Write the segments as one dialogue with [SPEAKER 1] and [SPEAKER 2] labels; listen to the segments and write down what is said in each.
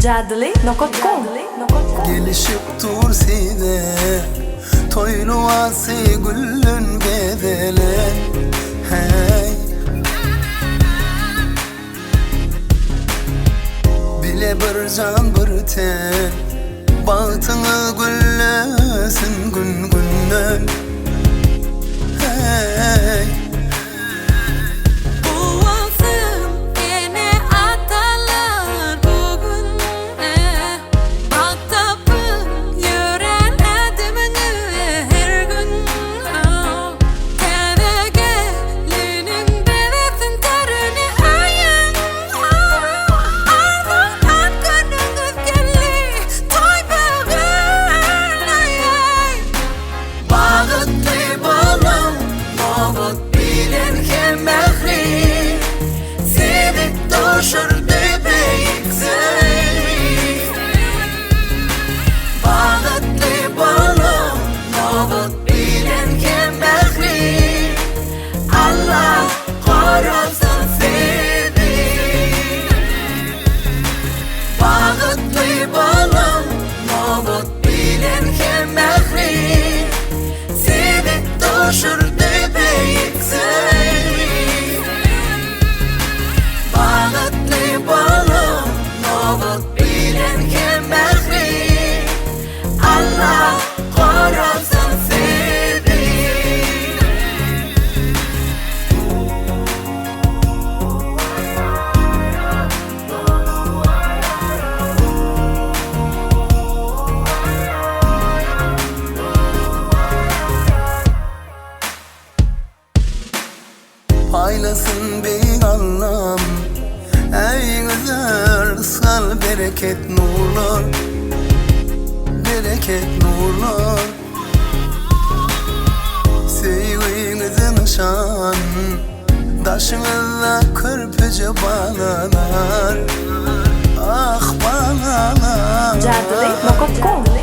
[SPEAKER 1] Jadli.com
[SPEAKER 2] Gelişip dur side Toylu asi güllün bedelen Hey Bile bir can bir ten Bağıtını güllesin gün günden Hey Paylasın bir Allah'ım Ey güzel sal bereket nurlar Bereket nurlar Sevginize nişan Taşınızla körpece bağlanar Ah bağlanar
[SPEAKER 1] Jadli.com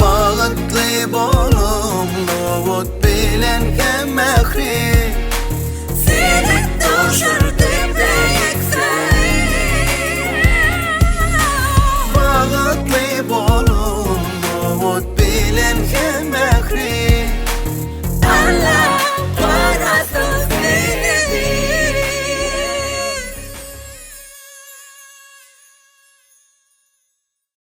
[SPEAKER 2] Bağıtlı bolum Novot bilen hem mehri Seni duşur